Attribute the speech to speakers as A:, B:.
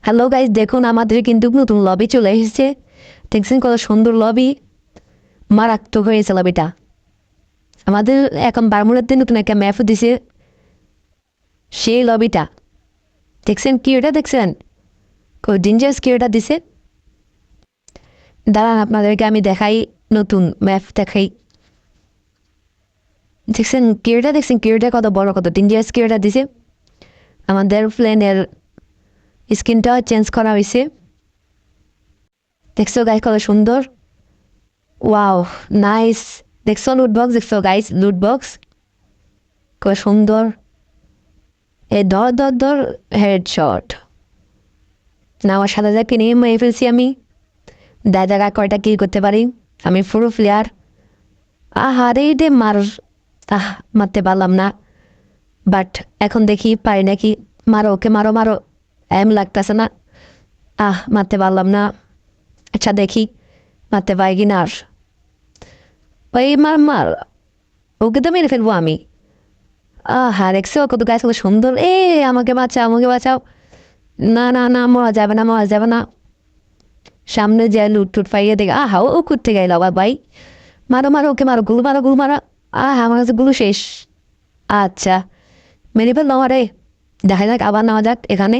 A: Hello guys, দেখুন আমাদের কিন্তু নতুন লবি চলে এসেছে। দেখছেন কত সুন্দর লবি, মারাত্মক হয়েছে লবিটা। আমাদের এখন বারমুডাতে নতুন একটা ম্যাপও দিছে, সেই লবিটা দেখছেন কি ওটা দেখছেন, খুব ডেঞ্জারাস কি ওটা দিছে। দাঁড়ান আপনাদেরকে আমি দেখাই, নতুন ম্যাপ দেখাই। দেখছেন কিওটা, দেখছেন কিওটা কত বড়, কত ডেঞ্জারাস কিওটা দিছে। আমাদের প্লেনের স্কিনটা চেঞ্জ করা হয়েছে, দেখছো গাইজ কত সুন্দর। Wow, nice. দেখছো লুট বক্স, দেখছো গাইজ লুট বক্স কত সুন্দর। এ ধর ধর ধর, হেডশট। না, আমার সাথে যাকে নিয়ে মেরে ফেলছি আমি। দাদা কয়টা কি করতে পারি, আমি পুরো প্লেয়ার। আহারে দে মার, মারতে পারলাম না। বাট এখন দেখি পারি নাকি। মারো ওকে, মারো মারো, লাগতেছে না। মারতে পারলাম না। আচ্ছা দেখি মারতে পারি কি না। আর ওই মার মার, ওকে তো মেরে ফেলবো আমি। হ্যাঁ দেখছো কত গাছ কত সুন্দর। আমাকে বাঁচাও, আমাকে বাঁচাও। না না না, মরা যাবে না, মরা যাবে না। সামনে যে লুট টুট পাইয়ে দেখে ও করতে গেল আবার ভাই। মারো মারো ওকে, মারো গুলো মারো, গুলো মারা। আমার কাছে গুলো শেষ। আচ্ছা, মেরে ফেললাম। আরে দেখা যাক, আবার নেওয়া যাক এখানে।